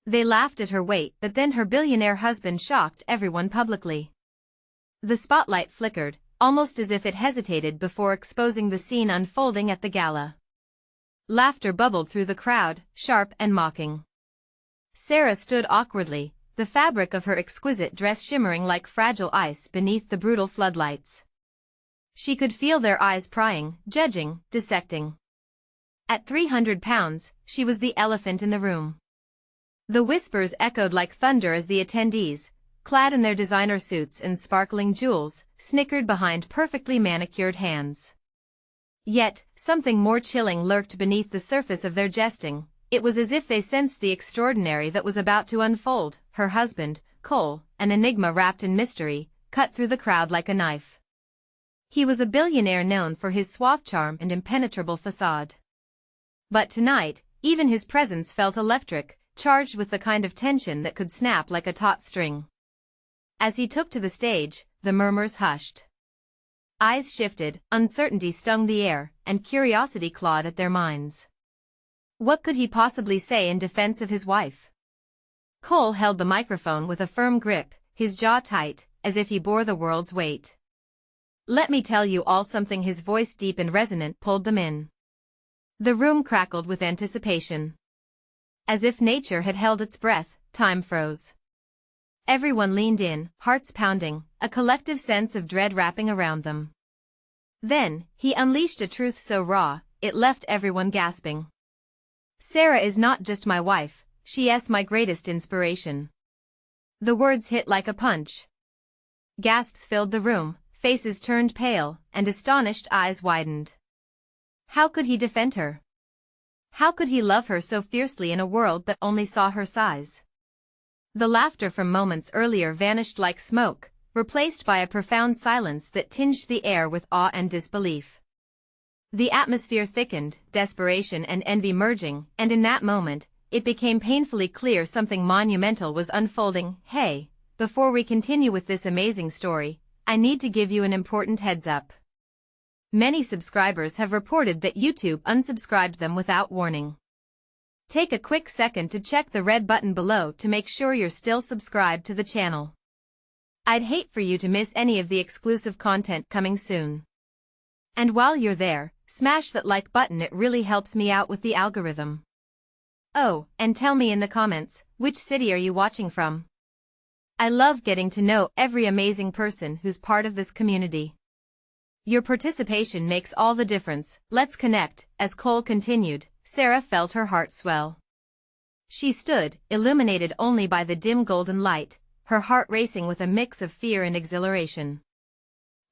They laughed at her weight, but then her billionaire husband shocked everyone publicly. The spotlight flickered, almost as if it hesitated before exposing the scene unfolding at the gala. Laughter bubbled through the crowd, sharp and mocking. Sarah stood awkwardly, the fabric of her exquisite dress shimmering like fragile ice beneath the brutal floodlights. She could feel their eyes prying, judging, dissecting. At 300 pounds, she was the elephant in the room. The whispers echoed like thunder as the attendees, clad in their designer suits and sparkling jewels, snickered behind perfectly manicured hands. Yet, something more chilling lurked beneath the surface of their jesting. It was as if they sensed the extraordinary that was about to unfold. Her husband, Cole, an enigma wrapped in mystery, cut through the crowd like a knife. He was a billionaire known for his suave charm and impenetrable facade. But tonight, even his presence felt electric, charged with the kind of tension that could snap like a taut string. As he took to the stage, the murmurs hushed. Eyes shifted, uncertainty stung the air, and curiosity clawed at their minds. What could he possibly say in defense of his wife? Cole held the microphone with a firm grip, his jaw tight, as if he bore the world's weight. "Let me tell you all something." His voice deep and resonant pulled them in. The room crackled with anticipation. As if nature had held its breath, time froze. Everyone leaned in, hearts pounding, a collective sense of dread wrapping around them. Then, he unleashed a truth so raw, it left everyone gasping. "Sarah is not just my wife, she's my greatest inspiration." The words hit like a punch. Gasps filled the room, faces turned pale, and astonished eyes widened. How could he defend her? How could he love her so fiercely in a world that only saw her size? The laughter from moments earlier vanished like smoke, replaced by a profound silence that tinged the air with awe and disbelief. The atmosphere thickened, desperation and envy merging, and in that moment, it became painfully clear something monumental was unfolding. Hey, before we continue with this amazing story, I need to give you an important heads up. Many subscribers have reported that YouTube unsubscribed them without warning. Take a quick second to check the red button below to make sure you're still subscribed to the channel. I'd hate for you to miss any of the exclusive content coming soon. And while you're there, smash that like button, it really helps me out with the algorithm. Oh, and tell me in the comments, which city are you watching from? I love getting to know every amazing person who's part of this community. Your participation makes all the difference. Let's connect. As Cole continued, Sarah felt her heart swell. She stood, illuminated only by the dim golden light, her heart racing with a mix of fear and exhilaration.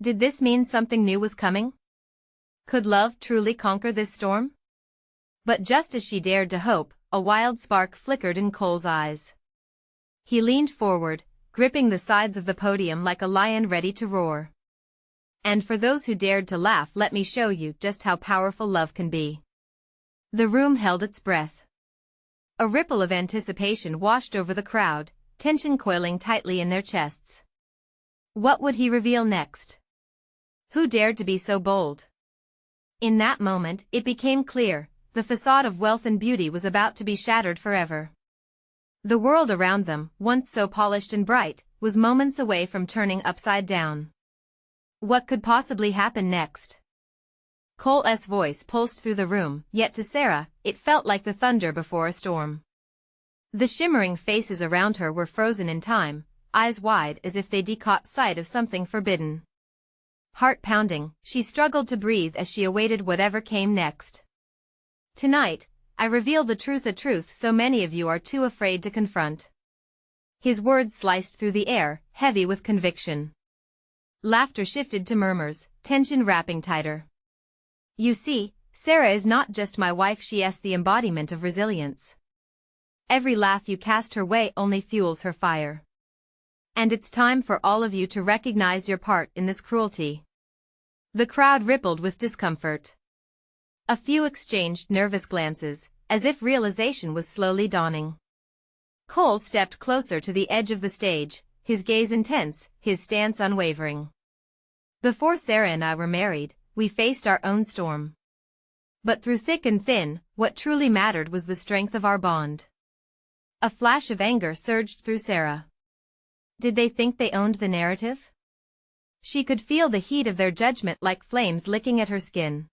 Did this mean something new was coming? Could love truly conquer this storm? But just as she dared to hope, a wild spark flickered in Cole's eyes. He leaned forward, gripping the sides of the podium like a lion ready to roar. And for those who dared to laugh, let me show you just how powerful love can be. The room held its breath. A ripple of anticipation washed over the crowd, tension coiling tightly in their chests. What would he reveal next? Who dared to be so bold? In that moment, it became clear, the facade of wealth and beauty was about to be shattered forever. The world around them, once so polished and bright, was moments away from turning upside down. What could possibly happen next? Cole's voice pulsed through the room, yet to Sarah, it felt like the thunder before a storm. The shimmering faces around her were frozen in time, eyes wide as if they'd caught sight of something forbidden. Heart pounding, she struggled to breathe as she awaited whatever came next. Tonight, I reveal the truth so many of you are too afraid to confront. His words sliced through the air, heavy with conviction. Laughter shifted to murmurs, tension wrapping tighter. You see, Sarah is not just my wife, she's the embodiment of resilience. Every laugh you cast her way only fuels her fire. And it's time for all of you to recognize your part in this cruelty. The crowd rippled with discomfort. A few exchanged nervous glances, as if realization was slowly dawning. Cole stepped closer to the edge of the stage, his gaze intense, his stance unwavering. Before Sarah and I were married, we faced our own storm. But through thick and thin, what truly mattered was the strength of our bond. A flash of anger surged through Sarah. Did they think they owned the narrative? She could feel the heat of their judgment like flames licking at her skin.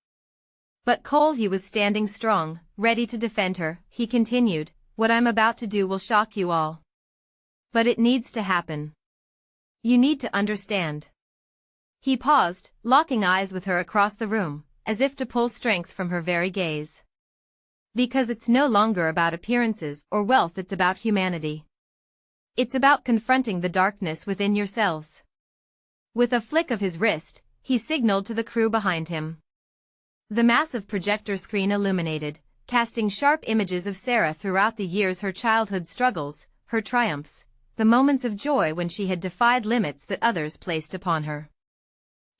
But Cole, he was standing strong, ready to defend her. He continued, "What I'm about to do will shock you all. But it needs to happen. You need to understand." He paused, locking eyes with her across the room, as if to pull strength from her very gaze. Because it's no longer about appearances or wealth, it's about humanity. It's about confronting the darkness within yourselves. With a flick of his wrist, he signaled to the crew behind him. The massive projector screen illuminated, casting sharp images of Sarah throughout the years, her childhood struggles, her triumphs, the moments of joy when she had defied limits that others placed upon her.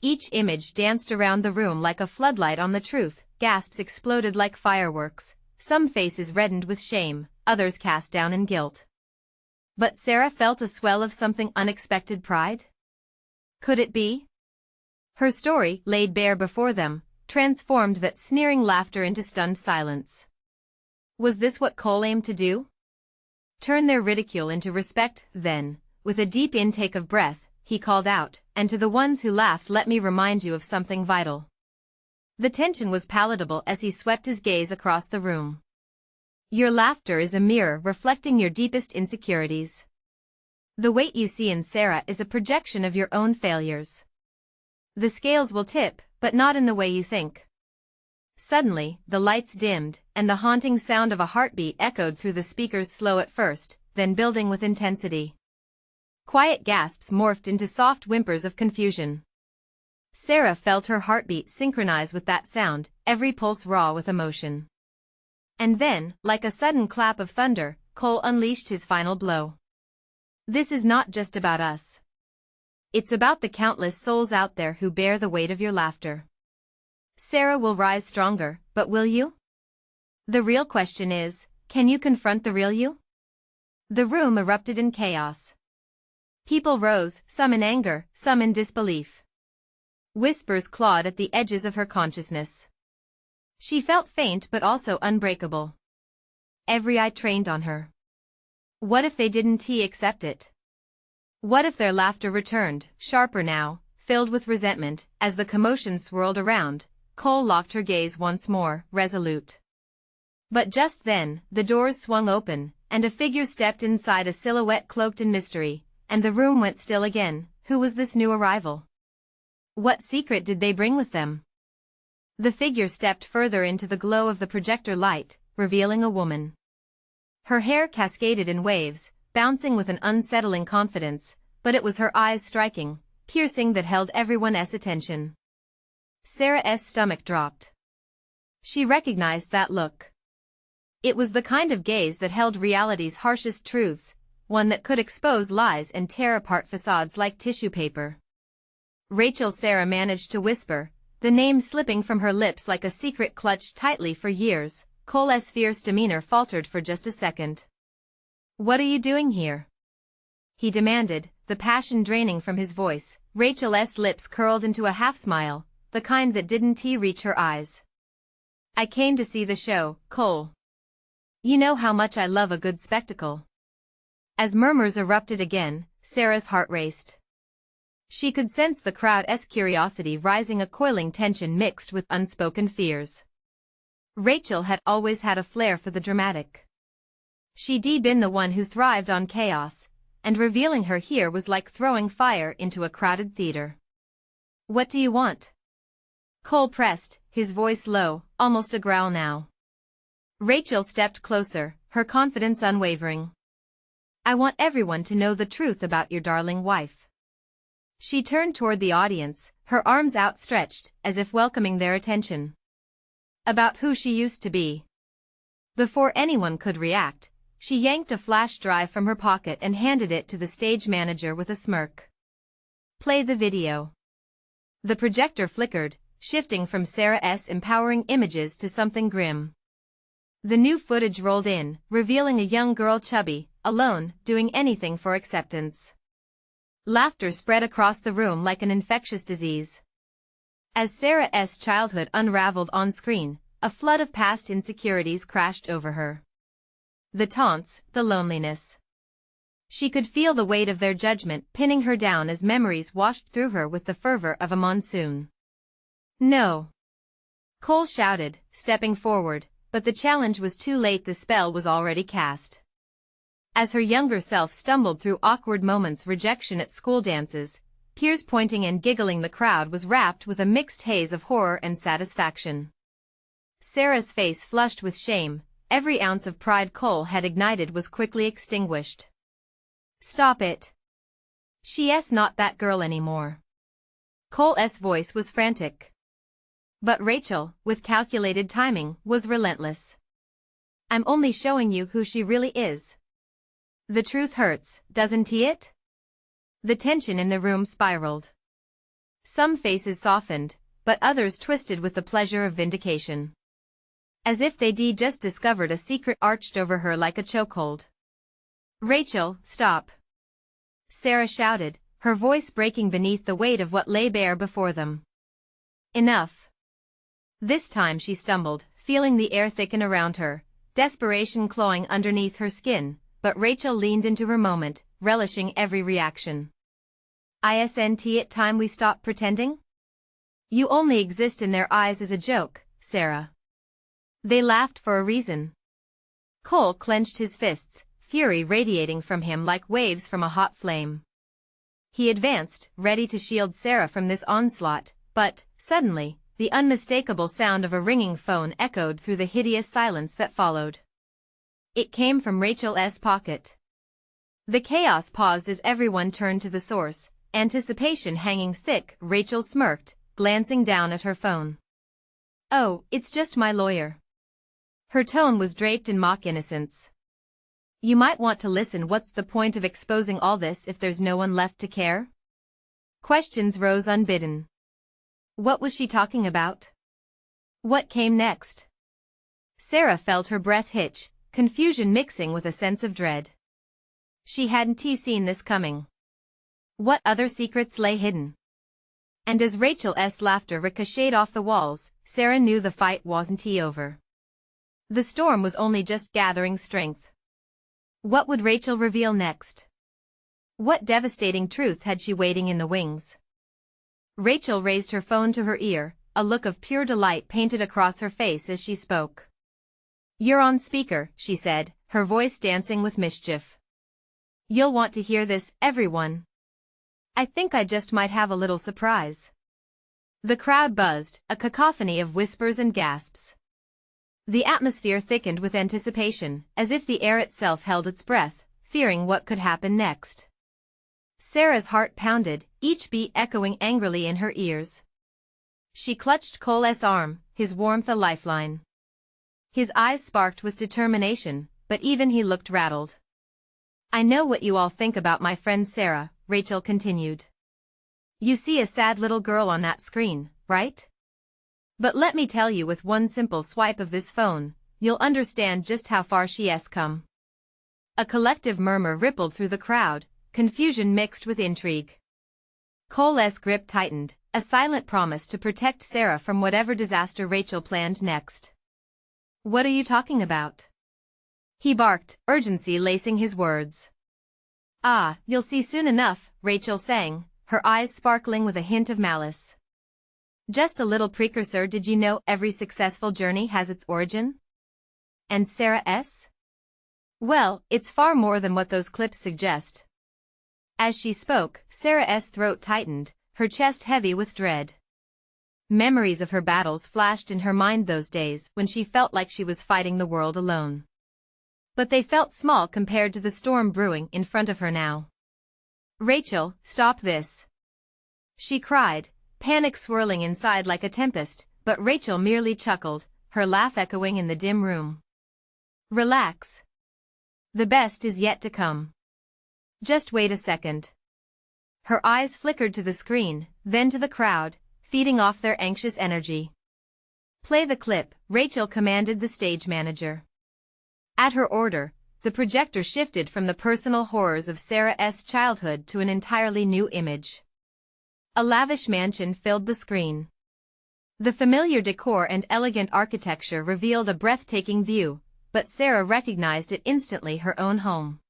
Each image danced around the room like a floodlight on the truth. Gasps exploded like fireworks, some faces reddened with shame, others cast down in guilt. But Sarah felt a swell of something unexpected pride. Could it be? Her story, laid bare before them, transformed that sneering laughter into stunned silence. Was this what Cole aimed to do? Turn their ridicule into respect. Then, with a deep intake of breath, he called out, "And to the ones who laughed, let me remind you of something vital." The tension was palatable as he swept his gaze across the room. "Your laughter is a mirror reflecting your deepest insecurities. The weight you see in Sarah is a projection of your own failures. The scales will tip, but not in the way you think." Suddenly, the lights dimmed, and the haunting sound of a heartbeat echoed through the speakers, slow at first, then building with intensity. Quiet gasps morphed into soft whimpers of confusion. Sarah felt her heartbeat synchronize with that sound, every pulse raw with emotion. And then, like a sudden clap of thunder, Cole unleashed his final blow. "This is not just about us. It's about the countless souls out there who bear the weight of your laughter. Sarah will rise stronger, but will you? The real question is, can you confront the real you?" The room erupted in chaos. People rose, some in anger, some in disbelief. Whispers clawed at the edges of her consciousness. She felt faint but also unbreakable. Every eye trained on her. What if they didn't accept it? What if their laughter returned, sharper now, filled with resentment? As the commotion swirled around, Cole locked her gaze once more, resolute. But just then, the doors swung open, and a figure stepped inside, a silhouette cloaked in mystery, and the room went still again. Who was this new arrival? What secret did they bring with them? The figure stepped further into the glow of the projector light, revealing a woman. Her hair cascaded in waves, bouncing with an unsettling confidence, but it was her eyes, striking, piercing, that held everyone's attention. Sarah's stomach dropped. She recognized that look. It was the kind of gaze that held reality's harshest truths, one that could expose lies and tear apart facades like tissue paper. "Rachel," Sarah managed to whisper, the name slipping from her lips like a secret clutched tightly for years. Cole's fierce demeanor faltered for just a second. "What are you doing here?" he demanded, the passion draining from his voice. Rachel's lips curled into a half-smile, the kind that didn't reach her eyes. "I came to see the show, Cole. You know how much I love a good spectacle." As murmurs erupted again, Sarah's heart raced. She could sense the crowd's curiosity rising, a coiling tension mixed with unspoken fears. Rachel had always had a flair for the dramatic. She'd been the one who thrived on chaos, and revealing her here was like throwing fire into a crowded theater. "What do you want?" Cole pressed, his voice low, almost a growl now. Rachel stepped closer, her confidence unwavering. "I want everyone to know the truth about your darling wife." She turned toward the audience, her arms outstretched, as if welcoming their attention. "About who she used to be." Before anyone could react, she yanked a flash drive from her pocket and handed it to the stage manager with a smirk. "Play the video." The projector flickered, shifting from Sarah's empowering images to something grim. The new footage rolled in, revealing a young girl, chubby, alone, doing anything for acceptance. Laughter spread across the room like an infectious disease. As Sarah's childhood unraveled on screen, a flood of past insecurities crashed over her. The taunts, the loneliness. She could feel the weight of their judgment pinning her down as memories washed through her with the fervor of a monsoon. No. Cole shouted, stepping forward, but the challenge was too late. The spell was already cast. As her younger self stumbled through awkward moments, rejection at school dances, peers pointing and giggling, the crowd was wrapped with a mixed haze of horror and satisfaction. Sarah's face flushed with shame. Every ounce of pride Cole had ignited was quickly extinguished. Stop it. She's not that girl anymore. Cole's voice was frantic. But Rachel, with calculated timing, was relentless. I'm only showing you who she really is. The truth hurts, doesn't it? The tension in the room spiraled. Some faces softened, but others twisted with the pleasure of vindication. As if they'd just discovered a secret arched over her like a chokehold. Rachel, stop. Sarah shouted, her voice breaking beneath the weight of what lay bare before them. Enough. This time she stumbled, feeling the air thicken around her, desperation clawing underneath her skin, but Rachel leaned into her moment, relishing every reaction. Isn't it time we stop pretending? You only exist in their eyes as a joke, Sarah. They laughed for a reason. Cole clenched his fists, fury radiating from him like waves from a hot flame. He advanced, ready to shield Sarah from this onslaught, but, suddenly, the unmistakable sound of a ringing phone echoed through the hideous silence that followed. It came from Rachel's pocket. The chaos paused as everyone turned to the source, anticipation hanging thick. Rachel smirked, glancing down at her phone. Oh, it's just my lawyer. Her tone was draped in mock innocence. You might want to listen. What's the point of exposing all this if there's no one left to care? Questions rose unbidden. What was she talking about? What came next? Sarah felt her breath hitch, confusion mixing with a sense of dread. She hadn't seen this coming. What other secrets lay hidden? And as Rachel's laughter ricocheted off the walls, Sarah knew the fight wasn't over. The storm was only just gathering strength. What would Rachel reveal next? What devastating truth had she waiting in the wings? Rachel raised her phone to her ear, a look of pure delight painted across her face as she spoke. You're on speaker, she said, her voice dancing with mischief. You'll want to hear this, everyone. I think I just might have a little surprise. The crowd buzzed, a cacophony of whispers and gasps. The atmosphere thickened with anticipation, as if the air itself held its breath, fearing what could happen next. Sarah's heart pounded, each beat echoing angrily in her ears. She clutched Cole's arm, his warmth a lifeline. His eyes sparked with determination, but even he looked rattled. I know what you all think about my friend Sarah, Rachel continued. You see a sad little girl on that screen, right? But let me tell you, with one simple swipe of this phone, you'll understand just how far she has come. A collective murmur rippled through the crowd, confusion mixed with intrigue. Cole's grip tightened, a silent promise to protect Sarah from whatever disaster Rachel planned next. What are you talking about? He barked, urgency lacing his words. Ah, you'll see soon enough, Rachel sang, her eyes sparkling with a hint of malice. Just a little precursor. Did you know every successful journey has its origin? And Sarah's? Well, it's far more than what those clips suggest. As she spoke, Sarah's throat tightened, her chest heavy with dread. Memories of her battles flashed in her mind, those days when she felt like she was fighting the world alone. But they felt small compared to the storm brewing in front of her now. Rachel, stop this! She cried, panic swirling inside like a tempest, but Rachel merely chuckled, her laugh echoing in the dim room. Relax. The best is yet to come. Just wait a second. Her eyes flickered to the screen, then to the crowd, feeding off their anxious energy. Play the clip, Rachel commanded the stage manager. At her order, the projector shifted from the personal horrors of Sarah's childhood to an entirely new image. A lavish mansion filled the screen. The familiar decor and elegant architecture revealed a breathtaking view, but Sarah recognized it instantly, her own home.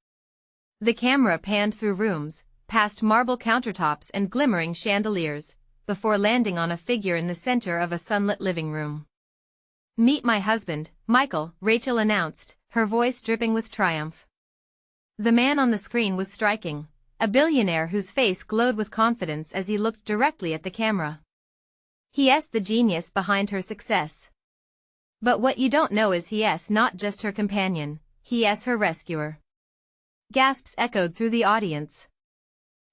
The camera panned through rooms, past marble countertops and glimmering chandeliers, before landing on a figure in the center of a sunlit living room. "Meet my husband, Michael," Rachel announced, her voice dripping with triumph. The man on the screen was striking, a billionaire whose face glowed with confidence as he looked directly at the camera. He's the genius behind her success. But what you don't know is he's not just her companion, he's her rescuer. Gasps echoed through the audience.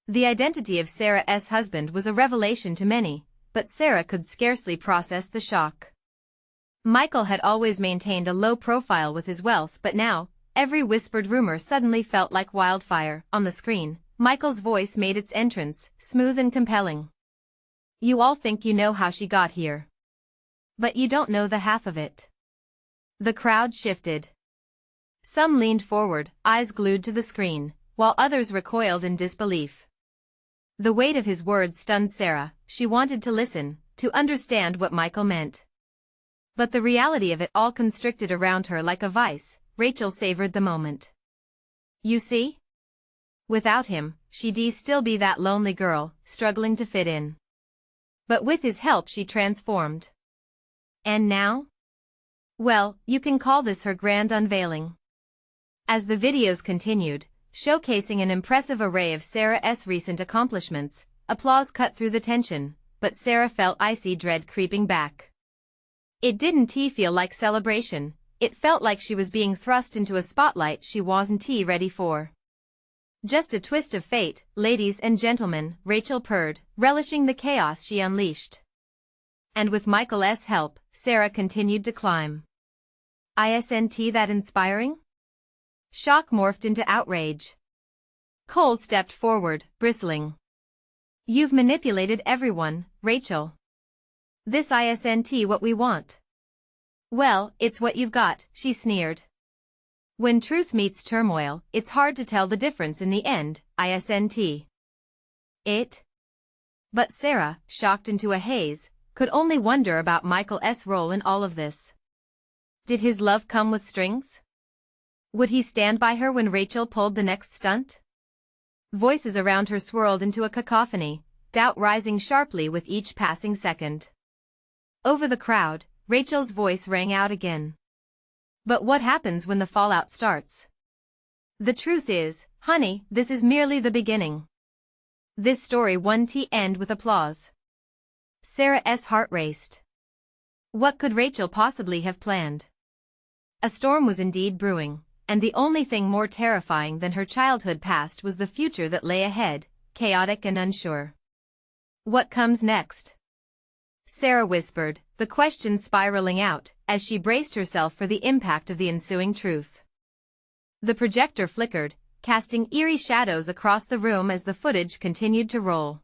The identity of Sarah's husband was a revelation to many, but Sarah could scarcely process the shock. Michael had always maintained a low profile with his wealth, but now, every whispered rumor suddenly felt like wildfire. On the screen, Michael's voice made its entrance, smooth and compelling. "You all think you know how she got here. But you don't know the half of it." The crowd shifted. Some leaned forward, eyes glued to the screen, while others recoiled in disbelief. The weight of his words stunned Sarah. She wanted to listen, to understand what Michael meant. But the reality of it all constricted around her like a vice. Rachel savored the moment. "You see? Without him, she'd still be that lonely girl, struggling to fit in. But with his help she transformed. And now? Well, you can call this her grand unveiling." As the videos continued, showcasing an impressive array of Sarah's recent accomplishments, applause cut through the tension, but Sarah felt icy dread creeping back. It didn't feel like celebration, it felt like she was being thrust into a spotlight she wasn't ready for. "Just a twist of fate, ladies and gentlemen," Rachel purred, relishing the chaos she unleashed. And with Michael's help, Sarah continued to climb. "Isn't that inspiring?" Shock morphed into outrage. Cole stepped forward, bristling. "You've manipulated everyone, Rachel. This isn't what we want." "Well, it's what you've got," she sneered. "When truth meets turmoil, it's hard to tell the difference in the end, isn't it?" But Sarah, shocked into a haze, could only wonder about Michael's role in all of this. Did his love come with strings? Would he stand by her when Rachel pulled the next stunt? Voices around her swirled into a cacophony, doubt rising sharply with each passing second. Over the crowd, Rachel's voice rang out again. "But what happens when the fallout starts? The truth is, honey, this is merely the beginning." This story won end with applause. Sarah's heart raced. What could Rachel possibly have planned? A storm was indeed brewing, and the only thing more terrifying than her childhood past was the future that lay ahead, chaotic and unsure. "What comes next?" Sarah whispered, the question spiraling out, as she braced herself for the impact of the ensuing truth. The projector flickered, casting eerie shadows across the room as the footage continued to roll.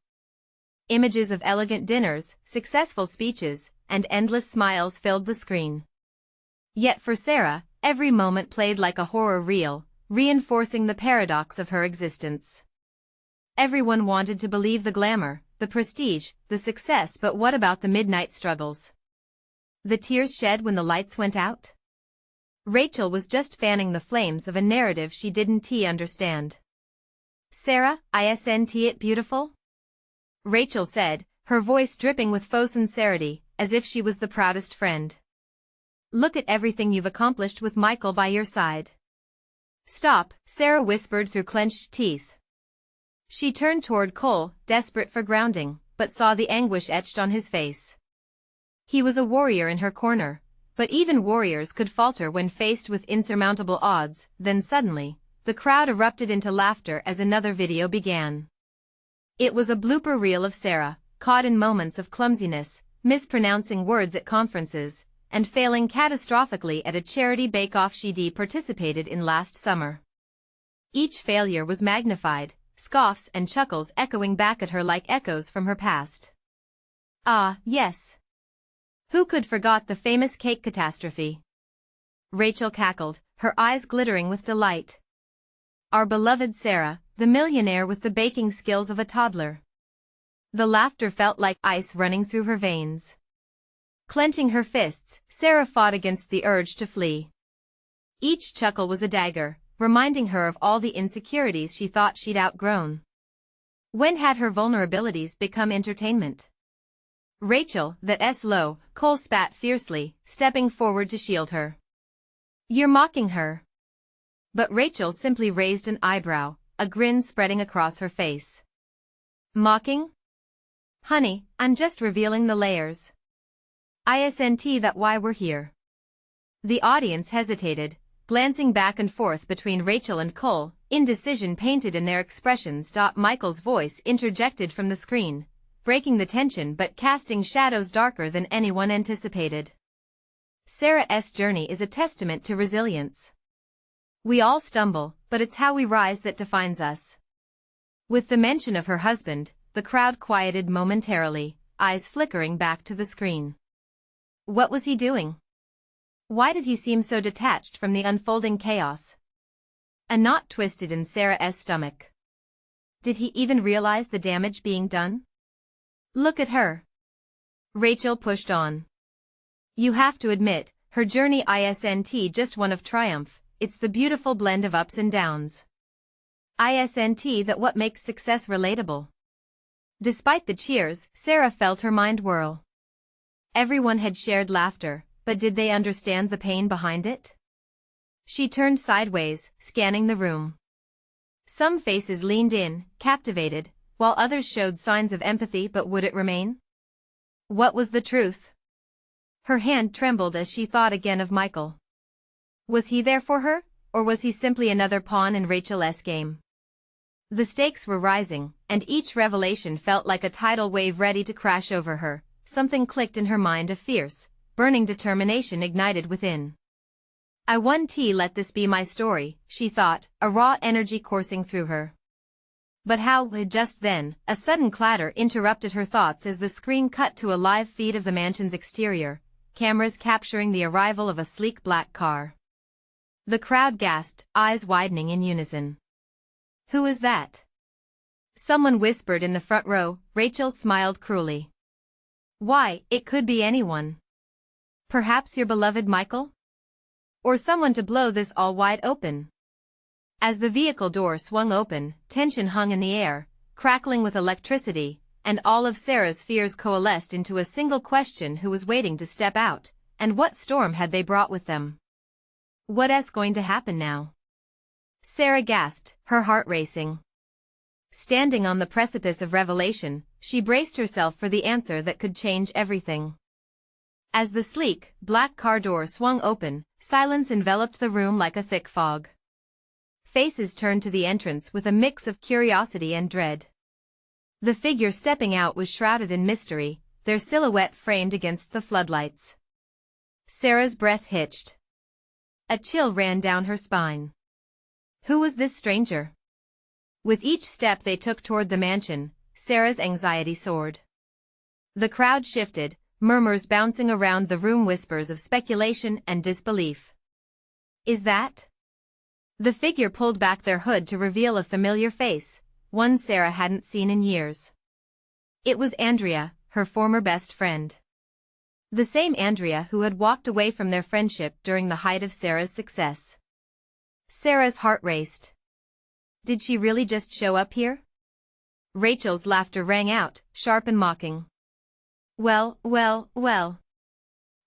Images of elegant dinners, successful speeches, and endless smiles filled the screen. Yet for Sarah, every moment played like a horror reel, reinforcing the paradox of her existence. Everyone wanted to believe the glamour, the prestige, the success, but what about the midnight struggles? The tears shed when the lights went out? Rachel was just fanning the flames of a narrative she didn't understand. "Sarah, isn't it beautiful?" Rachel said, her voice dripping with faux sincerity, as if she was the proudest friend. "Look at everything you've accomplished with Michael by your side." "Stop," Sarah whispered through clenched teeth. She turned toward Cole, desperate for grounding, but saw the anguish etched on his face. He was a warrior in her corner, but even warriors could falter when faced with insurmountable odds. Then suddenly, the crowd erupted into laughter as another video began. It was a blooper reel of Sarah, caught in moments of clumsiness, mispronouncing words at conferences, and failing catastrophically at a charity bake-off she'd participated in last summer. Each failure was magnified, scoffs and chuckles echoing back at her like echoes from her past. "Ah, yes. Who could forget the famous cake catastrophe?" Rachel cackled, her eyes glittering with delight. "Our beloved Sarah, the millionaire with the baking skills of a toddler." The laughter felt like ice running through her veins. Clenching her fists, Sarah fought against the urge to flee. Each chuckle was a dagger, reminding her of all the insecurities she thought she'd outgrown. When had her vulnerabilities become entertainment? Rachel, that's low, Cole spat fiercely, stepping forward to shield her. You're mocking her. But Rachel simply raised an eyebrow, a grin spreading across her face. Mocking? Honey, I'm just revealing the layers. Isn't that why we're here? The audience hesitated, glancing back and forth between Rachel and Cole, indecision painted in their expressions. Michael's voice interjected from the screen, breaking the tension but casting shadows darker than anyone anticipated. Sarah's journey is a testament to resilience. We all stumble, but it's how we rise that defines us. With the mention of her husband, the crowd quieted momentarily, eyes flickering back to the screen. What was he doing? Why did he seem so detached from the unfolding chaos? A knot twisted in Sarah's stomach. Did he even realize the damage being done? Look at her. Rachel pushed on. You have to admit, her journey isn't just one of triumph, it's the beautiful blend of ups and downs. Isn't that what makes success relatable? Despite the cheers, Sarah felt her mind whirl. Everyone had shared laughter, but did they understand the pain behind it? She turned sideways, scanning the room. Some faces leaned in, captivated, while others showed signs of empathy. But would it remain? What was the truth? Her hand trembled as she thought again of Michael. Was he there for her, or was he simply another pawn in Rachel's game? The stakes were rising, and each revelation felt like a tidal wave ready to crash over her. Something clicked in her mind, a fierce, burning determination ignited within. I won't let this be my story, she thought, a raw energy coursing through her. But how? Just then, a sudden clatter interrupted her thoughts as the screen cut to a live feed of the mansion's exterior, cameras capturing the arrival of a sleek black car. The crowd gasped, eyes widening in unison. Who is that? Someone whispered in the front row. Rachel smiled cruelly. Why, it could be anyone. Perhaps your beloved Michael? Or someone to blow this all wide open. As the vehicle door swung open, tension hung in the air, crackling with electricity, and all of Sarah's fears coalesced into a single question: who was waiting to step out, and what storm had they brought with them? What's going to happen now? Sarah gasped, her heart racing. Standing on the precipice of revelation, she braced herself for the answer that could change everything. As the sleek, black car door swung open, silence enveloped the room like a thick fog. Faces turned to the entrance with a mix of curiosity and dread. The figure stepping out was shrouded in mystery, their silhouette framed against the floodlights. Sarah's breath hitched. A chill ran down her spine. Who was this stranger? With each step they took toward the mansion, Sarah's anxiety soared. The crowd shifted, murmurs bouncing around the room, whispers of speculation and disbelief. Is that? The figure pulled back their hood to reveal a familiar face, one Sarah hadn't seen in years. It was Andrea, her former best friend. The same Andrea who had walked away from their friendship during the height of Sarah's success. Sarah's heart raced. Did she really just show up here? Rachel's laughter rang out, sharp and mocking. Well.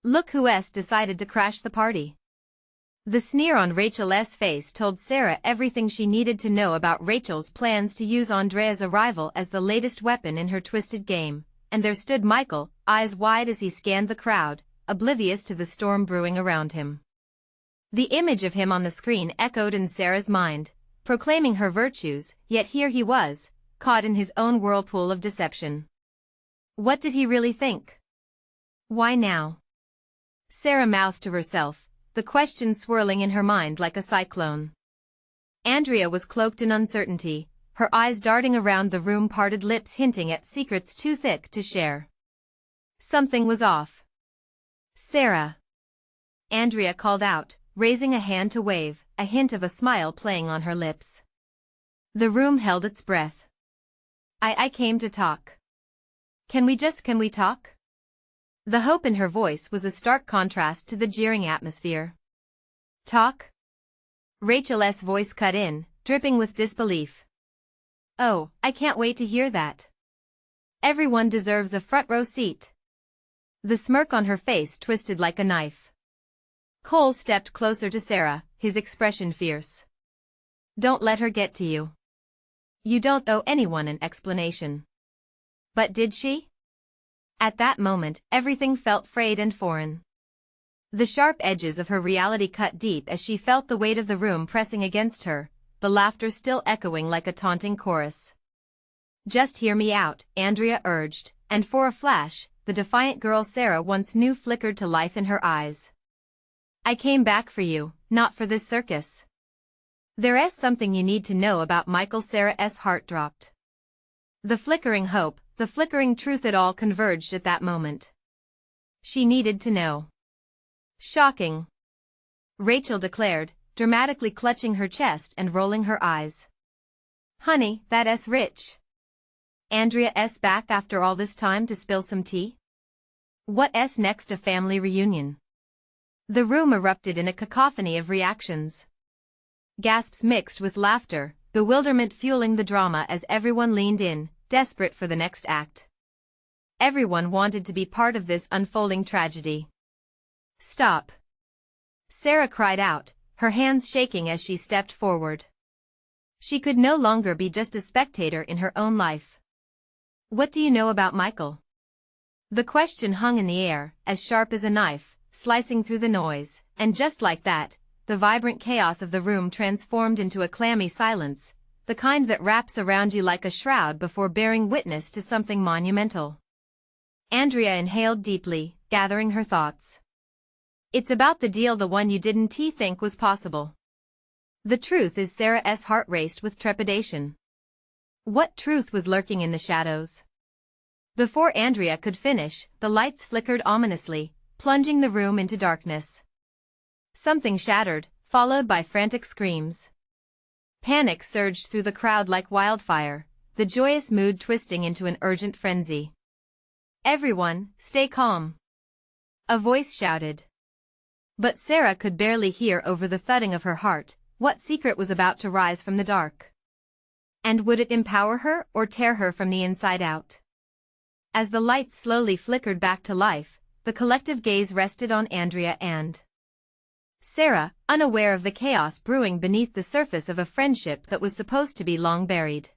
Look who's decided to crash the party. The sneer on Rachel's face told Sarah everything she needed to know about Rachel's plans to use Andrea's arrival as the latest weapon in her twisted game, and there stood Michael, eyes wide as he scanned the crowd, oblivious to the storm brewing around him. The image of him on the screen echoed in Sarah's mind, proclaiming her virtues, yet here he was, caught in his own whirlpool of deception. What did he really think? Why now? Sarah mouthed to herself, the question swirling in her mind like a cyclone. Andrea was cloaked in uncertainty, her eyes darting around the room, parted lips hinting at secrets too thick to share. Something was off. Sarah. Andrea called out, raising a hand to wave, a hint of a smile playing on her lips. The room held its breath. I came to talk. Can we talk? The hope in her voice was a stark contrast to the jeering atmosphere. Talk? Rachel's voice cut in, dripping with disbelief. Oh, I can't wait to hear that. Everyone deserves a front row seat. The smirk on her face twisted like a knife. Cole stepped closer to Sarah, his expression fierce. Don't let her get to you. You don't owe anyone an explanation. But did she? At that moment, everything felt frayed and foreign. The sharp edges of her reality cut deep as she felt the weight of the room pressing against her, the laughter still echoing like a taunting chorus. Just hear me out, Andrea urged, and for a flash, the defiant girl Sarah once knew flickered to life in her eyes. I came back for you, not for this circus. There's something you need to know about Michael. Sarah's heart dropped. The flickering hope, the flickering truth, it all converged at that moment. She needed to know. Shocking, Rachel declared, dramatically clutching her chest and rolling her eyes. Honey, that's rich. Andrea's back after all this time to spill some tea? What's next? A family reunion? The room erupted in a cacophony of reactions. Gasps mixed with laughter, bewilderment fueling the drama as everyone leaned in, desperate for the next act. Everyone wanted to be part of this unfolding tragedy. Stop! Sarah cried out, her hands shaking as she stepped forward. She could no longer be just a spectator in her own life. What do you know about Michael? The question hung in the air, as sharp as a knife, slicing through the noise, and just like that, the vibrant chaos of the room transformed into a clammy silence, the kind that wraps around you like a shroud before bearing witness to something monumental. Andrea inhaled deeply, gathering her thoughts. It's about the deal, the one you didn't think was possible. The truth is, Sarah's heart raced with trepidation. What truth was lurking in the shadows? Before Andrea could finish, the lights flickered ominously, plunging the room into darkness. Something shattered, followed by frantic screams. Panic surged through the crowd like wildfire, the joyous mood twisting into an urgent frenzy. Everyone, stay calm. A voice shouted. But Sarah could barely hear over the thudding of her heart. What secret was about to rise from the dark? And would it empower her or tear her from the inside out? As the lights slowly flickered back to life, the collective gaze rested on Andrea and Sarah, unaware of the chaos brewing beneath the surface of a friendship that was supposed to be long buried.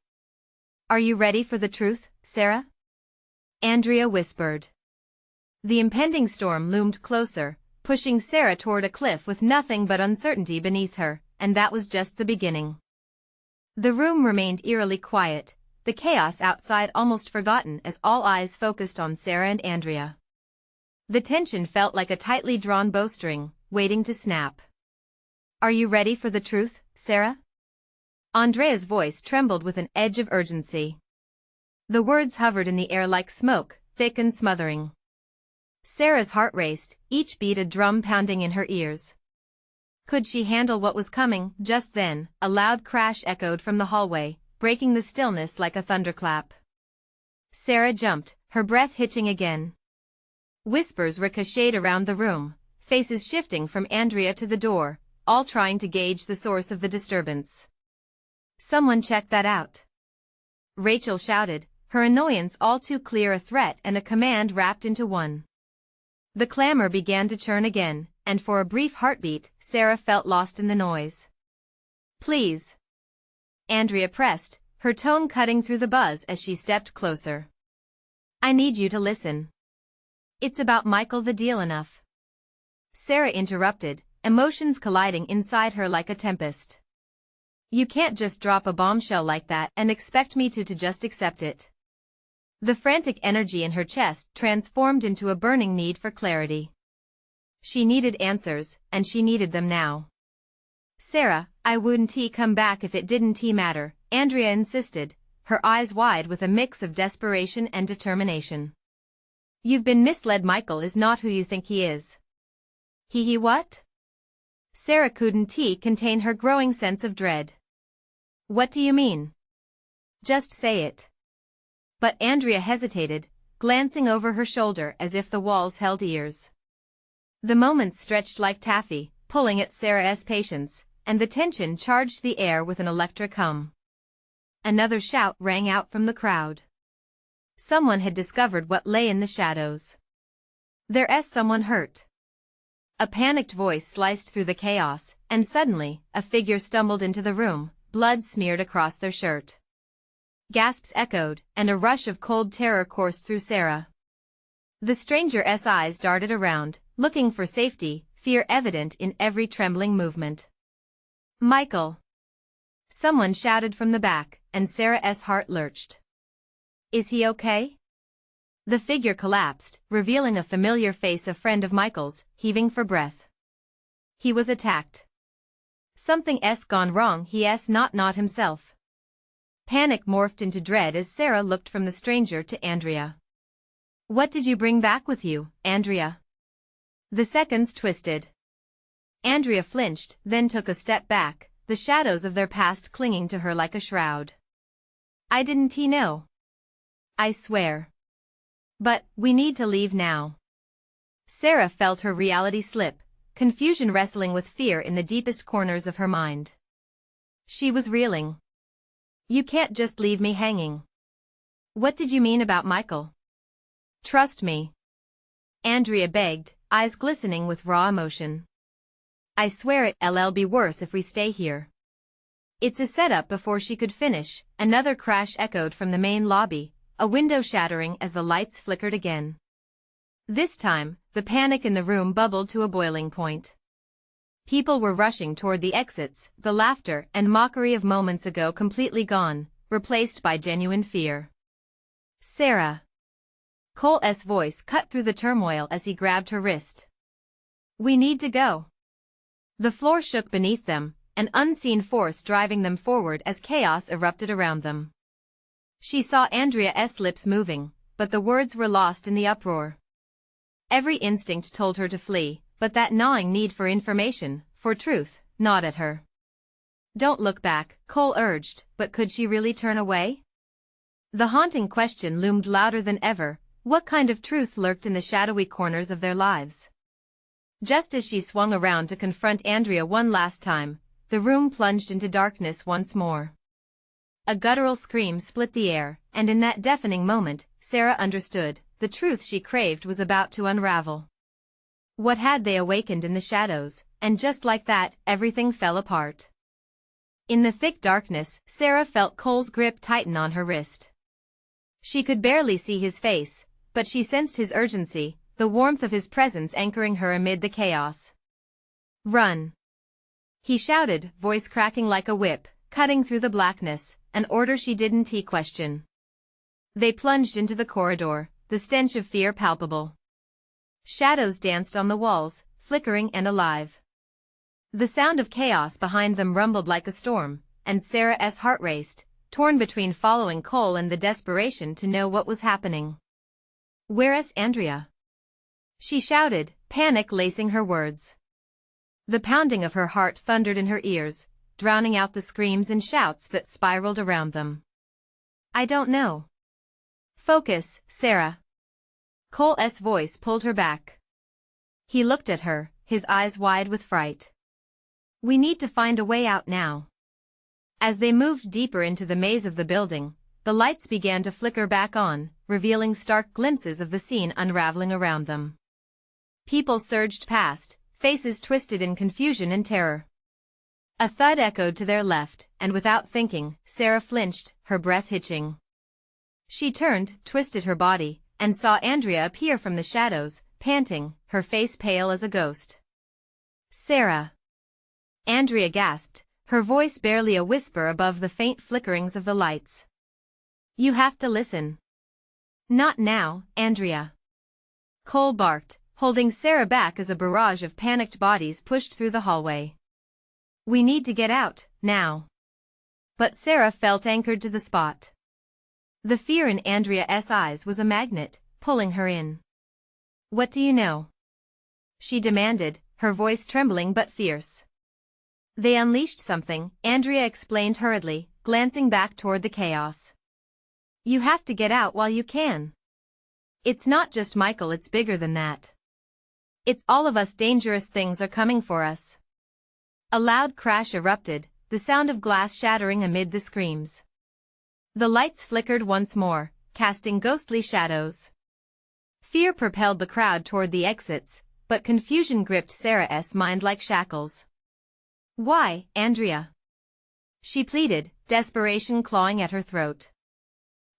Are you ready for the truth, Sarah? Andrea whispered. The impending storm loomed closer, pushing Sarah toward a cliff with nothing but uncertainty beneath her, and that was just the beginning. The room remained eerily quiet, the chaos outside almost forgotten as all eyes focused on Sarah and Andrea. The tension felt like a tightly drawn bowstring, waiting to snap. Are you ready for the truth, Sarah? Andrea's voice trembled with an edge of urgency. The words hovered in the air like smoke, thick and smothering. Sarah's heart raced, each beat a drum pounding in her ears. Could she handle what was coming? Just then, a loud crash echoed from the hallway, breaking the stillness like a thunderclap. Sarah jumped, her breath hitching again. Whispers ricocheted around the room, faces shifting from Andrea to the door, all trying to gauge the source of the disturbance. Someone check that out. Rachel shouted, her annoyance all too clear, a threat and a command wrapped into one. The clamor began to churn again, and for a brief heartbeat, Sarah felt lost in the noise. Please. Andrea pressed, her tone cutting through the buzz as she stepped closer. I need you to listen. It's about Michael. The deal enough. Sarah interrupted, emotions colliding inside her like a tempest. You can't just drop a bombshell like that and expect me to just accept it. The frantic energy in her chest transformed into a burning need for clarity. She needed answers, and she needed them now. Sarah, I wouldn't come back if it didn't matter, Andrea insisted, her eyes wide with a mix of desperation and determination. You've been misled. Michael is not who you think he is. He what? Sarah couldn't contain her growing sense of dread. What do you mean? Just say it. But Andrea hesitated, glancing over her shoulder as if the walls held ears. The moments stretched like taffy, pulling at Sarah's patience, and the tension charged the air with an electric hum. Another shout rang out from the crowd. Someone had discovered what lay in the shadows. There's someone hurt. A panicked voice sliced through the chaos, and suddenly, a figure stumbled into the room, blood smeared across their shirt. Gasps echoed, and a rush of cold terror coursed through Sarah. The stranger's eyes darted around, looking for safety, fear evident in every trembling movement. "Michael!" Someone shouted from the back, and Sarah's heart lurched. "Is he okay?" The figure collapsed, revealing a familiar face, a friend of Michael's, heaving for breath. He was attacked. Something's gone wrong, he's not himself. Panic morphed into dread as Sarah looked from the stranger to Andrea. "What did you bring back with you, Andrea?" The seconds twisted. Andrea flinched, then took a step back, the shadows of their past clinging to her like a shroud. "I didn't know. I swear. But, we need to leave now." Sarah felt her reality slip, confusion wrestling with fear in the deepest corners of her mind. She was reeling. "You can't just leave me hanging. What did you mean about Michael? Trust me," Andrea begged, eyes glistening with raw emotion. "I swear it'll be worse if we stay here." It's a setup. Before she could finish, another crash echoed from the main lobby, a window shattering as the lights flickered again. This time, the panic in the room bubbled to a boiling point. People were rushing toward the exits, the laughter and mockery of moments ago completely gone, replaced by genuine fear. "Sarah!" Cole's voice cut through the turmoil as he grabbed her wrist. "We need to go." The floor shook beneath them, an unseen force driving them forward as chaos erupted around them. She saw Andrea's lips moving, but the words were lost in the uproar. Every instinct told her to flee, but that gnawing need for information, for truth, gnawed at her. "Don't look back," Cole urged, but could she really turn away? The haunting question loomed louder than ever: what kind of truth lurked in the shadowy corners of their lives? Just as she swung around to confront Andrea one last time, the room plunged into darkness once more. A guttural scream split the air, and in that deafening moment, Sarah understood, the truth she craved was about to unravel. What had they awakened in the shadows? And just like that, everything fell apart. In the thick darkness, Sarah felt Cole's grip tighten on her wrist. She could barely see his face, but she sensed his urgency, the warmth of his presence anchoring her amid the chaos. "Run!" he shouted, voice cracking like a whip, cutting through the blackness, an order she didn't question. They plunged into the corridor, the stench of fear palpable. Shadows danced on the walls, flickering and alive. The sound of chaos behind them rumbled like a storm, and Sarah's heart raced, torn between following Cole and the desperation to know what was happening. "Where's Andrea?" she shouted, panic lacing her words. The pounding of her heart thundered in her ears, drowning out the screams and shouts that spiraled around them. "I don't know." "Focus, Sarah." Cole's voice pulled her back. He looked at her, his eyes wide with fright. "We need to find a way out now." As they moved deeper into the maze of the building, the lights began to flicker back on, revealing stark glimpses of the scene unraveling around them. People surged past, faces twisted in confusion and terror. A thud echoed to their left, and without thinking, Sarah flinched, her breath hitching. She turned, twisted her body, and saw Andrea appear from the shadows, panting, her face pale as a ghost. "Sarah!" Andrea gasped, her voice barely a whisper above the faint flickerings of the lights. "You have to listen." "Not now, Andrea." Cole barked, holding Sarah back as a barrage of panicked bodies pushed through the hallway. "We need to get out, now." But Sarah felt anchored to the spot. The fear in Andrea's eyes was a magnet, pulling her in. "What do you know?" she demanded, her voice trembling but fierce. "They unleashed something," Andrea explained hurriedly, glancing back toward the chaos. "You have to get out while you can. It's not just Michael, it's bigger than that. It's all of us. Dangerous things are coming for us." A loud crash erupted, the sound of glass shattering amid the screams. The lights flickered once more, casting ghostly shadows. Fear propelled the crowd toward the exits, but confusion gripped Sarah's mind like shackles. "Why, Andrea?" she pleaded, desperation clawing at her throat.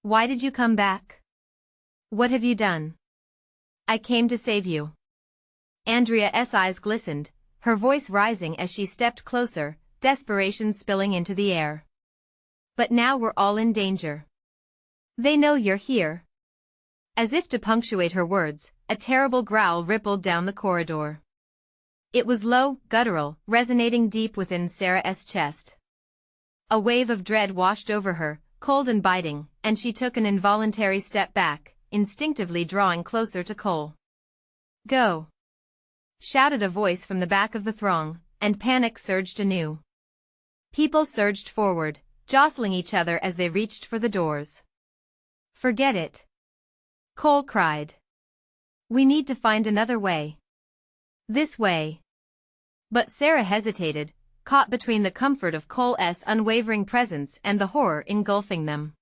"Why did you come back? What have you done?" "I came to save you." Andrea's eyes glistened, her voice rising as she stepped closer, desperation spilling into the air. "But now we're all in danger. They know you're here." As if to punctuate her words, a terrible growl rippled down the corridor. It was low, guttural, resonating deep within Sarah's chest. A wave of dread washed over her, cold and biting, and she took an involuntary step back, instinctively drawing closer to Cole. "Go!" shouted a voice from the back of the throng, and panic surged anew. People surged forward, jostling each other as they reached for the doors. "Forget it!" Cole cried. "We need to find another way. This way." But Sarah hesitated, caught between the comfort of Cole's unwavering presence and the horror engulfing them.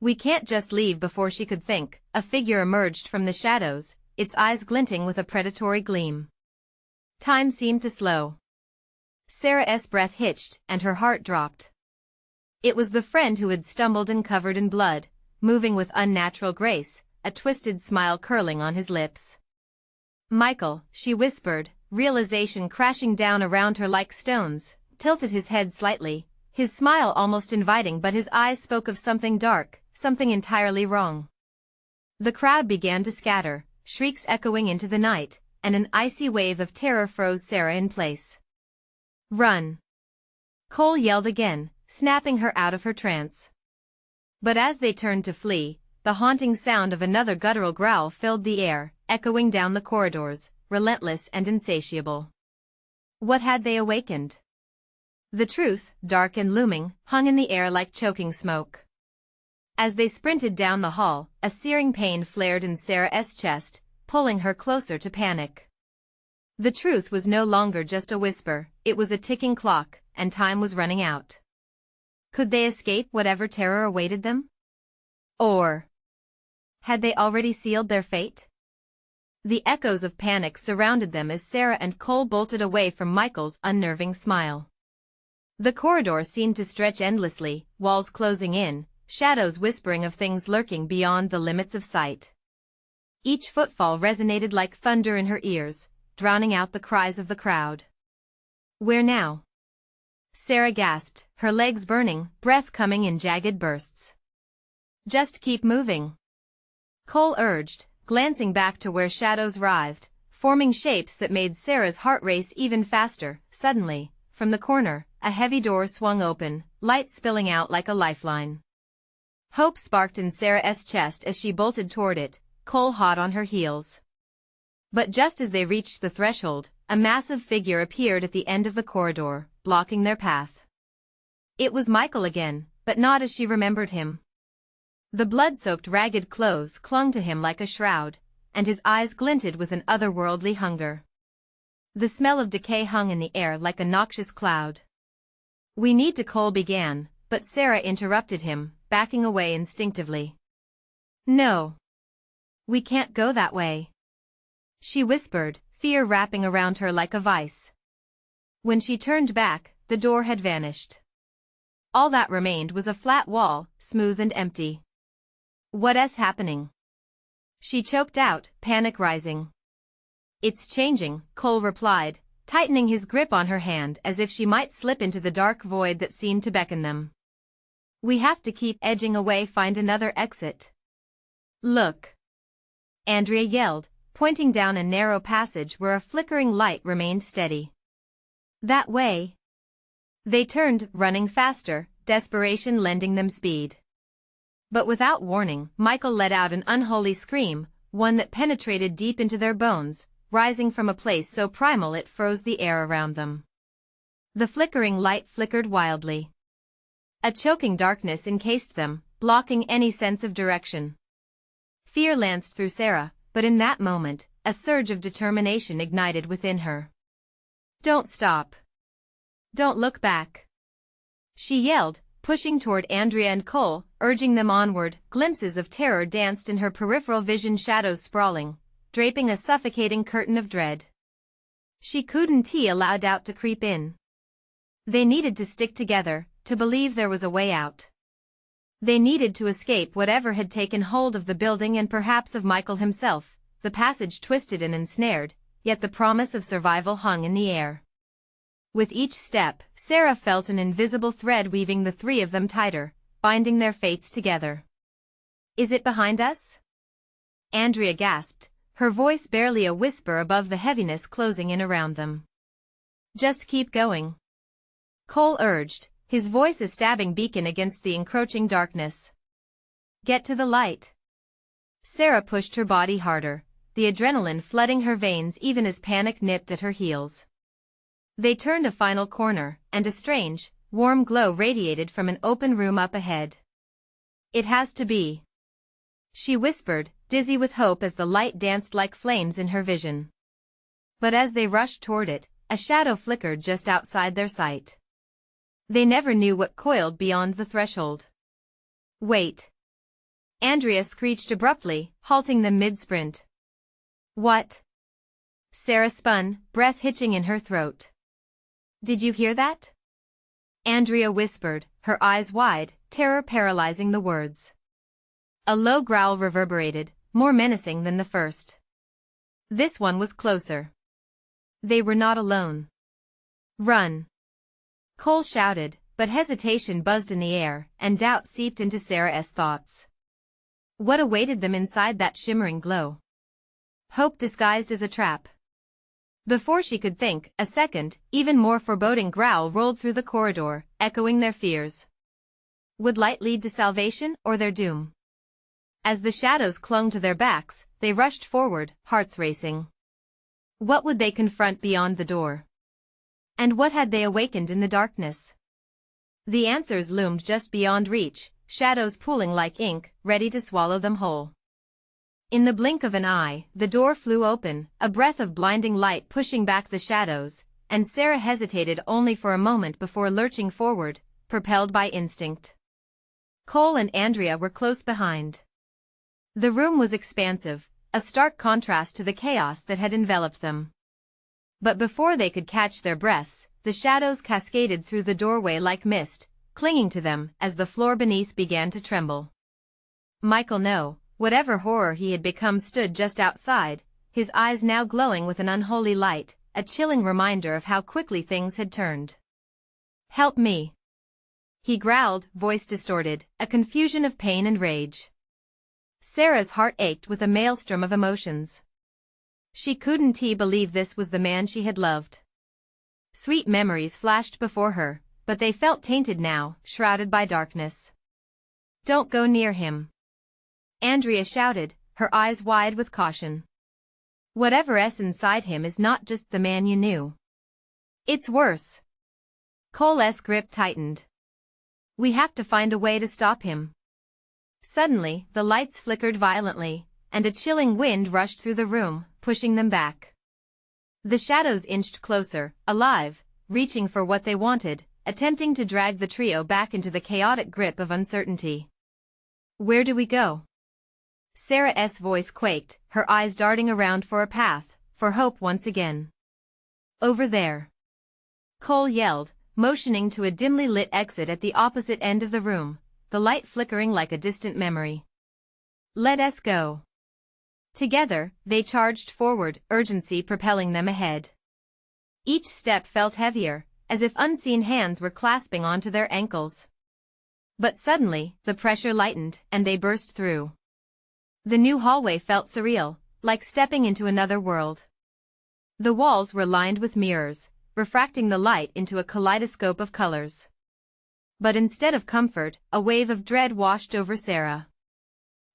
"We can't just leave." Before she could think, a figure emerged from the shadows, its eyes glinting with a predatory gleam. Time seemed to slow. Sarah's breath hitched, and her heart dropped. It was the friend who had stumbled and covered in blood, moving with unnatural grace, a twisted smile curling on his lips. "Michael," she whispered, realization crashing down around her like stones, tilted his head slightly, his smile almost inviting, but his eyes spoke of something dark, something entirely wrong. The crowd began to scatter, shrieks echoing into the night, and an icy wave of terror froze Sarah in place. "Run!" Cole yelled again, snapping her out of her trance. But as they turned to flee, the haunting sound of another guttural growl filled the air, echoing down the corridors, relentless and insatiable. What had they awakened? The truth, dark and looming, hung in the air like choking smoke. As they sprinted down the hall, a searing pain flared in Sarah's chest, pulling her closer to panic. The truth was no longer just a whisper, it was a ticking clock, and time was running out. Could they escape whatever terror awaited them? Or had they already sealed their fate? The echoes of panic surrounded them as Sarah and Cole bolted away from Michael's unnerving smile. The corridor seemed to stretch endlessly, walls closing in, shadows whispering of things lurking beyond the limits of sight. Each footfall resonated like thunder in her ears, drowning out the cries of the crowd. "Where now?" Sarah gasped, her legs burning, breath coming in jagged bursts. "Just keep moving," Cole urged, glancing back to where shadows writhed, forming shapes that made Sarah's heart race even faster. Suddenly, from the corner, a heavy door swung open, light spilling out like a lifeline. Hope sparked in Sarah's chest as she bolted toward it, Cole hot on her heels. But just as they reached the threshold, a massive figure appeared at the end of the corridor, blocking their path. It was Michael again, but not as she remembered him. The blood-soaked ragged clothes clung to him like a shroud, and his eyes glinted with an otherworldly hunger. The smell of decay hung in the air like a noxious cloud. "We need to," Cole began, but Sarah interrupted him, backing away instinctively. "No. We can't go that way," she whispered, fear wrapping around her like a vice. When she turned back, the door had vanished. All that remained was a flat wall, smooth and empty. "What's happening?" she choked out, panic rising. "It's changing," Cole replied, tightening his grip on her hand as if she might slip into the dark void that seemed to beckon them. "We have to keep edging away, find another exit." "Look!" Andrea yelled, pointing down a narrow passage where a flickering light remained steady. "That way." They turned, running faster, desperation lending them speed. But without warning, Michael let out an unholy scream, one that penetrated deep into their bones, rising from a place so primal it froze the air around them. The flickering light flickered wildly. A choking darkness encased them, blocking any sense of direction. Fear lanced through Sarah, but in that moment, a surge of determination ignited within her. "Don't stop!" Don't look back, she yelled, pushing toward Andrea and Cole, urging them onward. Glimpses of terror danced in her peripheral vision, shadows sprawling, draping a suffocating curtain of dread. She couldn't allow doubt to creep in. They needed to stick together, to believe there was a way out. They needed to escape whatever had taken hold of the building and perhaps of Michael himself. The passage twisted and ensnared, yet the promise of survival hung in the air. With each step, Sarah felt an invisible thread weaving the three of them tighter, binding their fates together. "Is it behind us?" Andrea gasped, her voice barely a whisper above the heaviness closing in around them. "Just keep going," Cole urged, his voice a stabbing beacon against the encroaching darkness. "Get to the light." Sarah pushed her body harder, the adrenaline flooding her veins even as panic nipped at her heels. They turned a final corner, and a strange, warm glow radiated from an open room up ahead. "It has to be," she whispered, dizzy with hope as the light danced like flames in her vision. But as they rushed toward it, a shadow flickered just outside their sight. They never knew what coiled beyond the threshold. "Wait!" Andrea screeched abruptly, halting them mid-sprint. "What?" Sarah spun, breath hitching in her throat. "Did you hear that?" Andrea whispered, her eyes wide, terror paralyzing the words. A low growl reverberated, more menacing than the first. This one was closer. They were not alone. "Run!" Cole shouted, but hesitation buzzed in the air, and doubt seeped into Sarah's thoughts. What awaited them inside that shimmering glow? Hope disguised as a trap. Before she could think, a second, even more foreboding growl rolled through the corridor, echoing their fears. Would light lead to salvation or their doom? As the shadows clung to their backs, they rushed forward, hearts racing. What would they confront beyond the door? And what had they awakened in the darkness? The answers loomed just beyond reach, shadows pooling like ink, ready to swallow them whole. In the blink of an eye, the door flew open, a breath of blinding light pushing back the shadows, and Sarah hesitated only for a moment before lurching forward, propelled by instinct. Cole and Andrea were close behind. The room was expansive, a stark contrast to the chaos that had enveloped them. But before they could catch their breaths, the shadows cascaded through the doorway like mist, clinging to them as the floor beneath began to tremble. Michael No, whatever horror he had become, stood just outside, his eyes now glowing with an unholy light, a chilling reminder of how quickly things had turned. "Help me!" he growled, voice distorted, a confusion of pain and rage. Sarah's heart ached with a maelstrom of emotions. She couldn't believe this was the man she had loved. Sweet memories flashed before her, but they felt tainted now, shrouded by darkness. "Don't go near him," Andrea shouted, her eyes wide with caution. "Whatever's inside him is not just the man you knew. It's worse." Cole's grip tightened. "We have to find a way to stop him." Suddenly, the lights flickered violently, and a chilling wind rushed through the room, pushing them back. The shadows inched closer, alive, reaching for what they wanted, attempting to drag the trio back into the chaotic grip of uncertainty. "Where do we go?" Sarah's voice quaked, her eyes darting around for a path, for hope once again. "Over there," Cole yelled, motioning to a dimly lit exit at the opposite end of the room, the light flickering like a distant memory. "Let us go." Together, they charged forward, urgency propelling them ahead. Each step felt heavier, as if unseen hands were clasping onto their ankles. But suddenly, the pressure lightened, and they burst through. The new hallway felt surreal, like stepping into another world. The walls were lined with mirrors, refracting the light into a kaleidoscope of colors. But instead of comfort, a wave of dread washed over Sarah.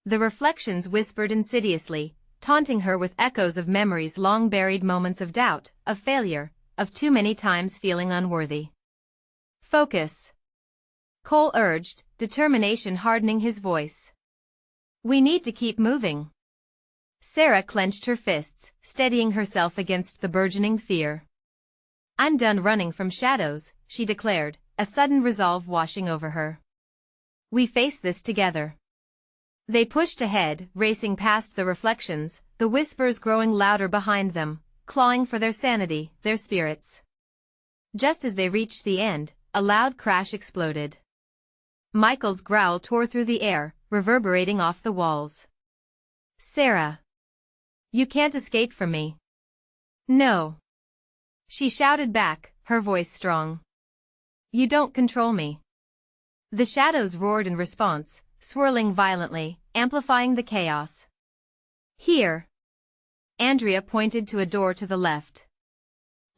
The reflections whispered insidiously, taunting her with echoes of memories long buried, moments of doubt, of failure, of too many times feeling unworthy. "Focus," Cole urged, determination hardening his voice. "We need to keep moving." Sarah clenched her fists, steadying herself against the burgeoning fear. I'm done running from shadows, she declared, a sudden resolve washing over her. We face this together. They pushed ahead, racing past the reflections, the whispers growing louder behind them, clawing for their sanity, their spirits. Just as they reached the end, a loud crash exploded. Michael's growl tore through the air, reverberating off the walls. Sarah! You can't escape from me. No. She shouted back, her voice strong. You don't control me. The shadows roared in response, swirling violently, amplifying the chaos. Here. Andrea pointed to a door to the left.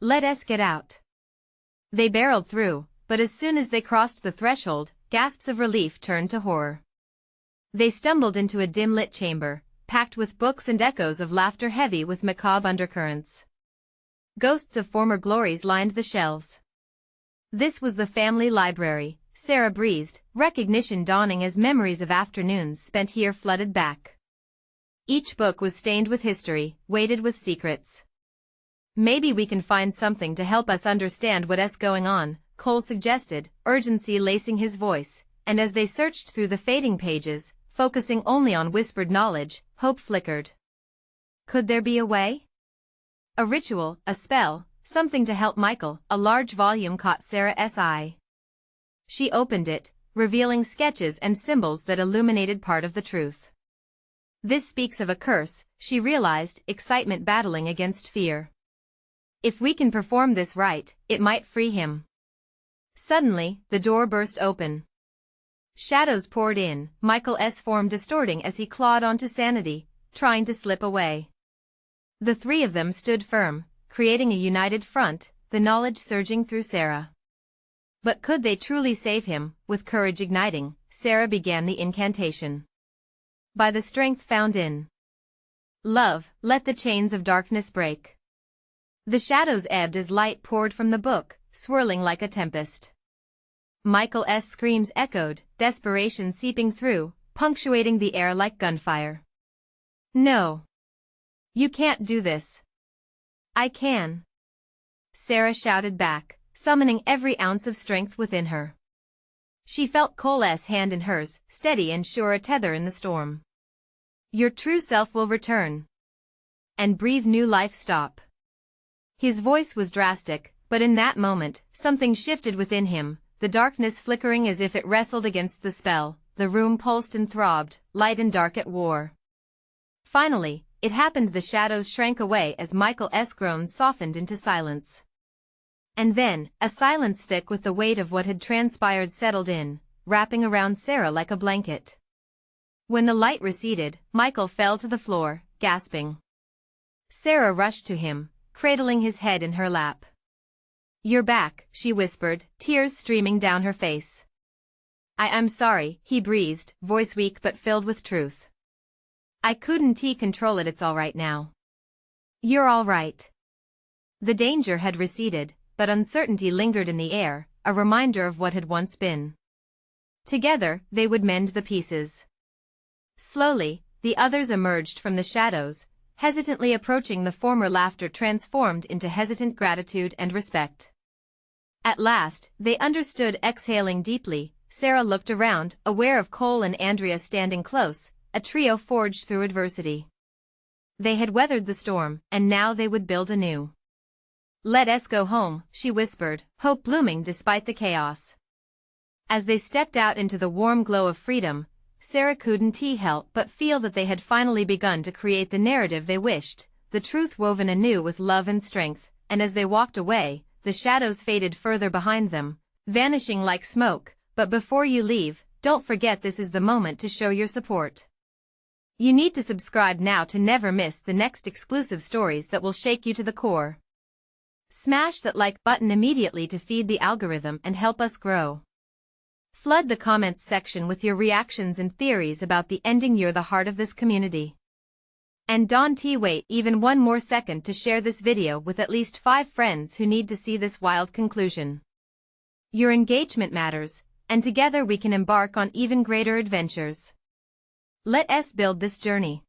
Let us get out. They barreled through, but as soon as they crossed the threshold, gasps of relief turned to horror. They stumbled into a dim-lit chamber, packed with books and echoes of laughter heavy with macabre undercurrents. Ghosts of former glories lined the shelves. This was the family library, Sarah breathed, recognition dawning as memories of afternoons spent here flooded back. Each book was stained with history, weighted with secrets. Maybe we can find something to help us understand what's going on, Cole suggested, urgency lacing his voice, and as they searched through the fading pages, focusing only on whispered knowledge, hope flickered. Could there be a way? A ritual, a spell, something to help Michael. A large volume caught Sarah's eye. She opened it, revealing sketches and symbols that illuminated part of the truth. This speaks of a curse, she realized, excitement battling against fear. If we can perform this right, it might free him. Suddenly, the door burst open. Shadows poured in, Michael's form distorting as he clawed onto sanity, trying to slip away. The three of them stood firm, creating a united front, the knowledge surging through Sarah. But could they truly save him? With courage igniting, Sarah began the incantation. By the strength found in love, let the chains of darkness break. The shadows ebbed as light poured from the book, swirling like a tempest. Michael's screams echoed, desperation seeping through, punctuating the air like gunfire. No. You can't do this. I can. Sarah shouted back, summoning every ounce of strength within her. She felt Cole's hand in hers, steady and sure, a tether in the storm. Your true self will return. And breathe new life. Stop. His voice was drastic, but in that moment, something shifted within him, the darkness flickering as if it wrestled against the spell, the room pulsed and throbbed, light and dark at war. Finally, it happened. The shadows shrank away as Michael's groans softened into silence. And then, a silence thick with the weight of what had transpired settled in, wrapping around Sarah like a blanket. When the light receded, Michael fell to the floor, gasping. Sarah rushed to him, cradling his head in her lap. You're back, she whispered, tears streaming down her face. I'm sorry, he breathed, voice weak but filled with truth. I couldn't control it. It's all right now. You're all right. The danger had receded, but uncertainty lingered in the air, a reminder of what had once been. Together, they would mend the pieces. Slowly, the others emerged from the shadows, hesitantly approaching. The former laughter transformed into hesitant gratitude and respect. At last, they understood. Exhaling deeply, Sarah looked around, aware of Cole and Andrea standing close, a trio forged through adversity. They had weathered the storm, and now they would build anew. Let us go home, she whispered, hope blooming despite the chaos. As they stepped out into the warm glow of freedom, Sarah couldn't help but feel that they had finally begun to create the narrative they wished, the truth woven anew with love and strength, and as they walked away, the shadows faded further behind them, vanishing like smoke. But before you leave, don't forget this is the moment to show your support. You need to subscribe now to never miss the next exclusive stories that will shake you to the core. Smash that like button immediately to feed the algorithm and help us grow. Flood the comments section with your reactions and theories about the ending. You're the heart of this community. And don't wait even one more second to share this video with at least 5 friends who need to see this wild conclusion. Your engagement matters, and together we can embark on even greater adventures. Let us build this journey.